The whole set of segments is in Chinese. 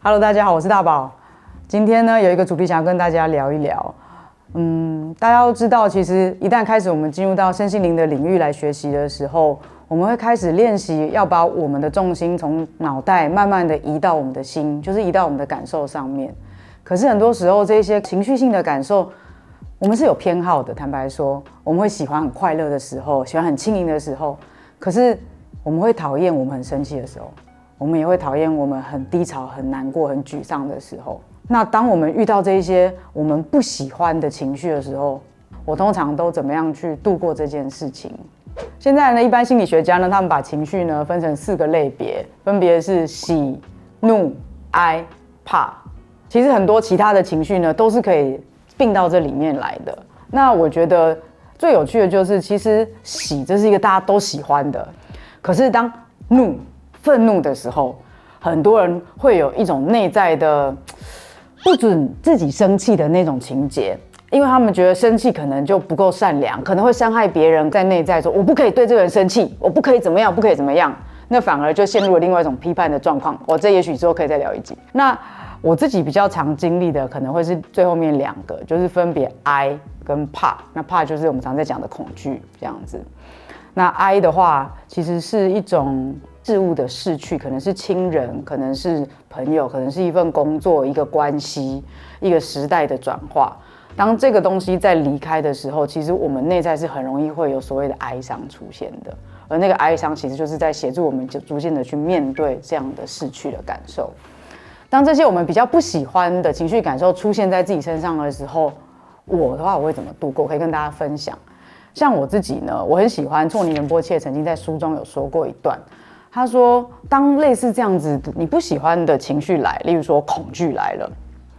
Hello， 大家好，我是大宝。今天呢，有一个主题想要跟大家聊一聊。大家都知道，其实一旦开始我们进入到身心灵的领域来学习的时候，我们会开始练习要把我们的重心从脑袋慢慢的移到我们的心，就是移到我们的感受上面。可是很多时候，这些情绪性的感受，我们是有偏好的。坦白说，我们会喜欢很快乐的时候，喜欢很轻盈的时候，可是我们会讨厌我们很生气的时候。我们也会讨厌我们很低潮、很难过、很沮丧的时候。那当我们遇到这一些我们不喜欢的情绪的时候，我通常都怎么样去度过这件事情？现在呢，一般心理学家呢，他们把情绪呢分成4个类别，分别是喜、怒、哀、怕。其实很多其他的情绪呢，都是可以并到这里面来的。那我觉得最有趣的就是，其实喜这是一个大家都喜欢的，可是当怒、愤怒的时候，很多人会有一种内在的不准自己生气的那种情节，因为他们觉得生气可能就不够善良，可能会伤害别人，在内在说我不可以对这个人生气，我不可以怎么样，不可以怎么样，那反而就陷入了另外一种批判的状况。这也许之后可以再聊一集。那我自己比较常经历的可能会是最后面2个，就是分别哀跟怕。那怕就是我们常在讲的恐惧这样子。那哀的话，其实是一种事物的逝去，可能是亲人，可能是朋友，可能是一份工作、一个关系、一个时代的转化。当这个东西在离开的时候，其实我们内在是很容易会有所谓的哀伤出现的，而那个哀伤其实就是在协助我们逐渐的去面对这样的逝去的感受。当这些我们比较不喜欢的情绪感受出现在自己身上的时候，我的话我会怎么度过？我可以跟大家分享。像我自己呢，我很喜欢措尼仁波切曾经在书中有说过一段，他说，当类似这样子你不喜欢的情绪来，例如说恐惧来了，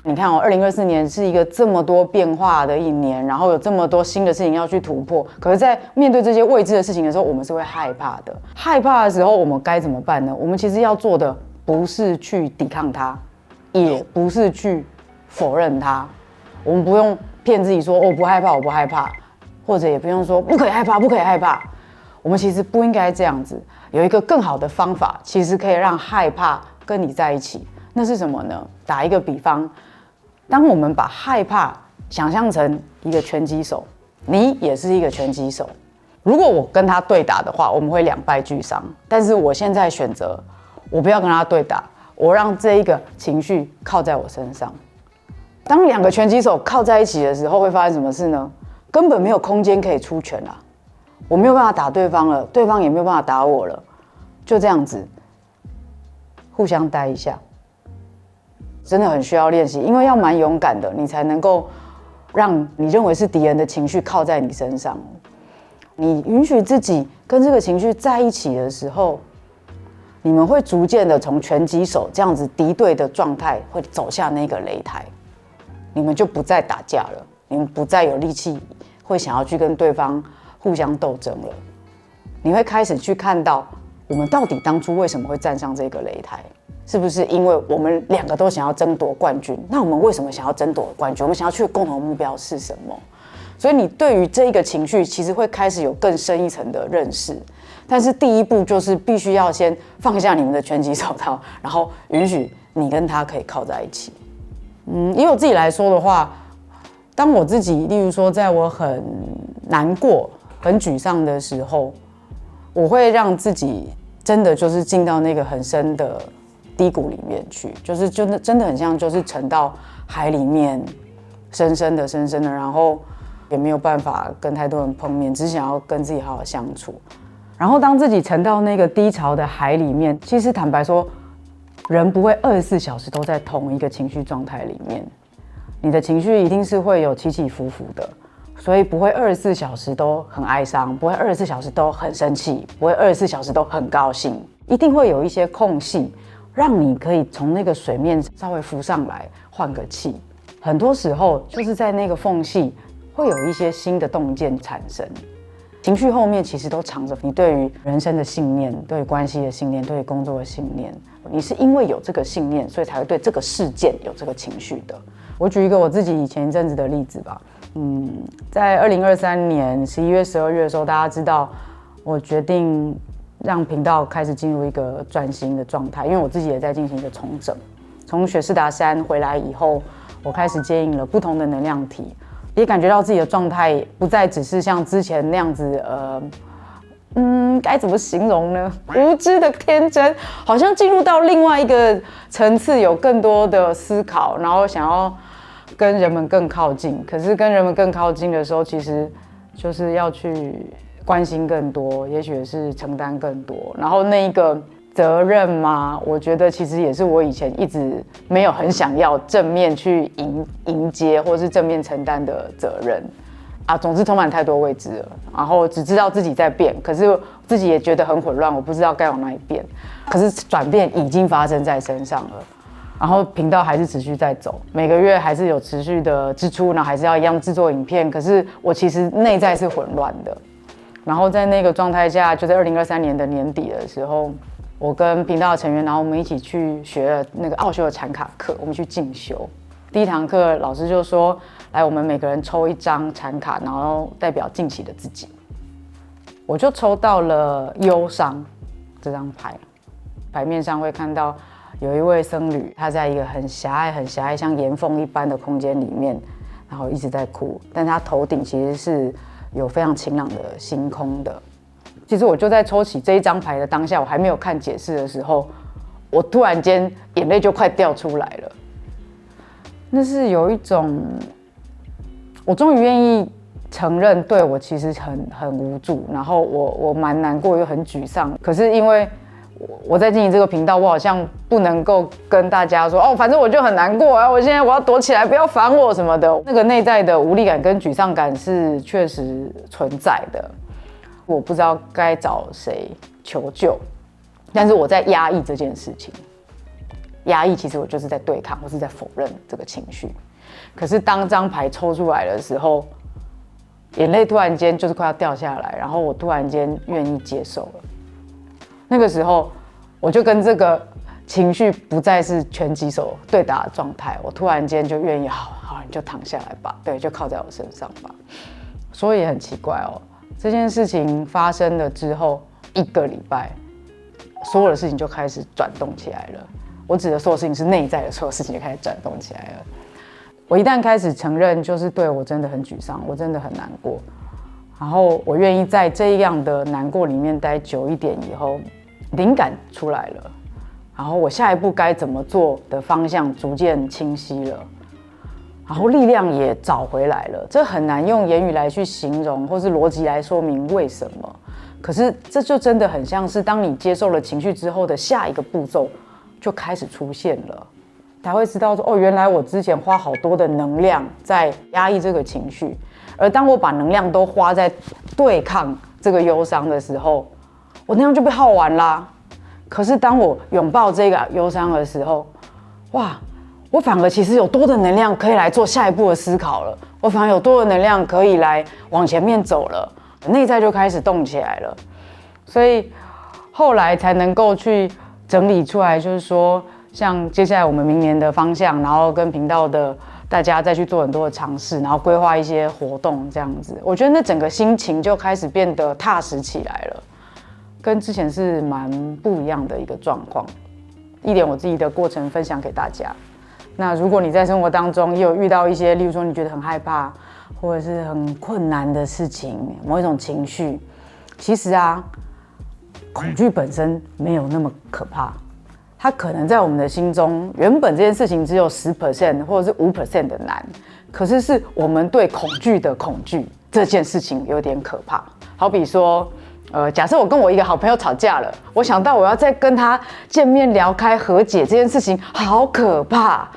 你看2024年是一个这么多变化的一年，然后有这么多新的事情要去突破，可是在面对这些未知的事情的时候，我们是会害怕的。害怕的时候，我们该怎么办呢？我们其实要做的不是去抵抗它，也不是去否认它。我们不用骗自己说我不害怕，我不害怕，或者也不用说不可以害怕，不可以害怕。我们其实不应该这样子。有一个更好的方法，其实可以让害怕跟你在一起。那是什么呢？打一个比方，当我们把害怕想象成一个拳击手，你也是一个拳击手。如果我跟他对打的话，我们会2败俱伤。但是我现在选择，我不要跟他对打，我让这一个情绪靠在我身上。当2个拳击手靠在一起的时候，会发生什么事呢？根本没有空间可以出拳啦。我没有办法打对方了，对方也没有办法打我了，就这样子，互相待一下，真的很需要练习，因为要蛮勇敢的，你才能够让你认为是敌人的情绪靠在你身上。你允许自己跟这个情绪在一起的时候，你们会逐渐的从拳击手这样子敌对的状态，会走下那个擂台，你们就不再打架了，你们不再有力气会想要去跟对方互相斗争了。你会开始去看到我们到底当初为什么会站上这个擂台，是不是因为我们2个都想要争夺冠军？那我们为什么想要争夺冠军？我们想要去的共同目标是什么？所以你对于这个情绪其实会开始有更深一层的认识。但是第一步就是必须要先放下你们的拳击手套，然后允许你跟他可以靠在一起。以我自己来说的话，当我自己例如说在我很难过很沮丧的时候，我会让自己真的就是进到那个很深的低谷里面去，就是真的很像就是沉到海里面，深深的，然后也没有办法跟太多人碰面，只想要跟自己好好相处。然后当自己沉到那个低潮的海里面，其实坦白说，人不会24小时都在同一个情绪状态里面，你的情绪一定是会有起起伏伏的。所以不会24小时都很哀伤，不会24小时都很生气，不会24小时都很高兴，一定会有一些空隙，让你可以从那个水面稍微浮上来，换个气。很多时候就是在那个缝隙，会有一些新的洞见产生。情绪后面其实都藏着你对于人生的信念，对于关系的信念，对于工作的信念。你是因为有这个信念，所以才会对这个事件有这个情绪的。我举一个我自己以前一阵子的例子吧。在2023年11月、12月的时候，大家知道我决定让频道开始进入一个转型的状态，因为我自己也在进行一个重整。从雪士达山回来以后，我开始接引了不同的能量体，也感觉到自己的状态不再只是像之前那样子，该怎么形容呢？无知的天真，好像进入到另外一个层次，有更多的思考，然后想要跟人们更靠近。可是跟人们更靠近的时候，其实就是要去关心更多，也许是承担更多。然后那一个责任嘛，我觉得其实也是我以前一直没有很想要正面去迎接，或是正面承担的责任。总之充满太多未知了，然后只知道自己在变，可是自己也觉得很混乱，我不知道该往哪里变。可是转变已经发生在身上了，然后频道还是持续在走，每个月还是有持续的支出，然后还是要一样制作影片。可是我其实内在是混乱的。然后在那个状态下，就在2023年的年底的时候，我跟频道的成员，然后我们一起去学了那个奥修的禅卡课，我们去进修。第一堂课，老师就说：“来，我们每个人抽一张禅卡，然后代表近期的自己。”我就抽到了忧伤这张牌，牌面上会看到有一位僧侣，他在一个很狭隘、像岩缝一般的空间里面，然后一直在哭，但他头顶其实是有非常晴朗的星空的。其实我就在抽起这一张牌的当下，我还没有看解释的时候，我突然间眼泪就快掉出来了。那是有一种，我终于愿意承认，对，我其实很无助，然后我蛮难过又很沮丧。可是因为我在经营这个频道，我好像不能够跟大家说反正我就很难过啊，我现在我要躲起来，不要烦我什么的。那个内在的无力感跟沮丧感是确实存在的，我不知道该找谁求救，但是我在压抑这件事情。压抑其实我就是在对抗，或是在否认这个情绪。可是当张牌抽出来的时候，眼泪突然间就是快要掉下来，然后我突然间愿意接受了。那个时候，我就跟这个情绪不再是拳击手对打的状态，我突然间就愿意，好，你就躺下来吧，对，就靠在我身上吧。所以也很奇怪这件事情发生了之后1个礼拜，所有的事情就开始转动起来了。我指的所有事情是内在的所有事情就开始转动起来了。我一旦开始承认，就是对我真的很沮丧，我真的很难过，然后我愿意在这样的难过里面待久一点以后，灵感出来了，然后我下一步该怎么做的方向逐渐清晰了，然后力量也找回来了。这很难用言语来去形容，或是逻辑来说明为什么。可是这就真的很像是当你接受了情绪之后的下一个步骤就开始出现了，才会知道说原来我之前花好多的能量在压抑这个情绪，而当我把能量都花在对抗这个忧伤的时候，我能量就被耗完啦。可是当我拥抱这个忧伤的时候，哇，我反而其实有多的能量可以来做下一步的思考了，我反而有多的能量可以来往前面走了，内在就开始动起来了。所以后来才能够去整理出来，就是说像接下来我们明年的方向，然后跟频道的大家再去做很多的尝试，然后规划一些活动这样子。我觉得那整个心情就开始变得踏实起来了，跟之前是蛮不一样的一个状况。一点我自己的过程分享给大家。那如果你在生活当中也有遇到一些，例如说你觉得很害怕，或者是很困难的事情，某一种情绪，其实恐惧本身没有那么可怕，它可能在我们的心中，原本这件事情只有10% 或者是5% 的难，可是是我们对恐惧的恐惧这件事情有点可怕。好比说，假设我跟我一个好朋友吵架了，我想到我要再跟他见面聊开和解这件事情，好可怕。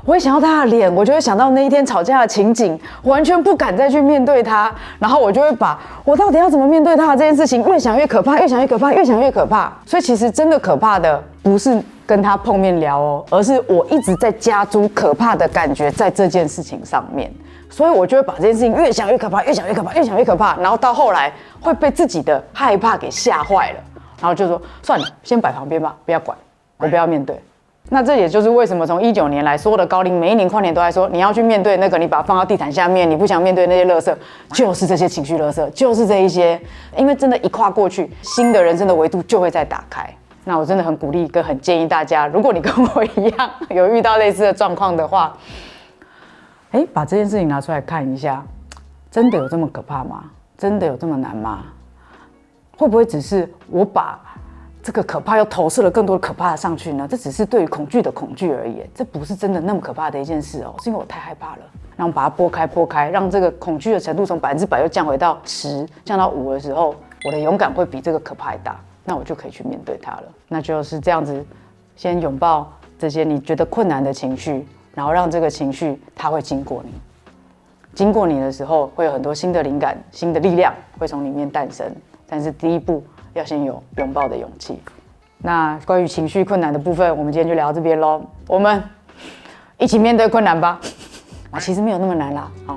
我会想到他的脸，我就会想到那一天吵架的情景，完全不敢再去面对他，然后我就会把我到底要怎么面对他的这件事情越想越可怕，越想越可怕，越想越可怕。所以其实真的可怕的不是跟他碰面聊而是我一直在加诸可怕的感觉在这件事情上面，所以我就会把这件事情越想越可怕，越想越可怕，越想越可怕，然后到后来会被自己的害怕给吓坏了，然后就说算了，先摆旁边吧，不要管，我不要面对。那这也就是为什么从19年来，所有的高龄每一年跨年都在说，你要去面对那个，你把它放到地毯下面，你不想面对那些垃圾，就是这些情绪垃圾，就是这一些，因为真的，一跨过去，新的人生的维度就会再打开。那我真的很鼓励跟很建议大家，如果你跟我一样有遇到类似的状况的话，把这件事情拿出来看一下，真的有这么可怕吗？真的有这么难吗？会不会只是我把这个可怕又投射了更多的可怕的上去呢？这只是对于恐惧的恐惧而已，这不是真的那么可怕的一件事哦，是因为我太害怕了。然后把它拨开，让这个恐惧的程度从100%又降回到10%，降到5%的时候，我的勇敢会比这个可怕还大，那我就可以去面对它了。那就是这样子，先拥抱这些你觉得困难的情绪，然后让这个情绪它会经过你，经过你的时候，会有很多新的灵感、新的力量会从里面诞生。但是第一步要先有拥抱的勇气。那关于情绪困难的部分，我们今天就聊到这边咯，我们一起面对困难吧。其实没有那么难啦，好。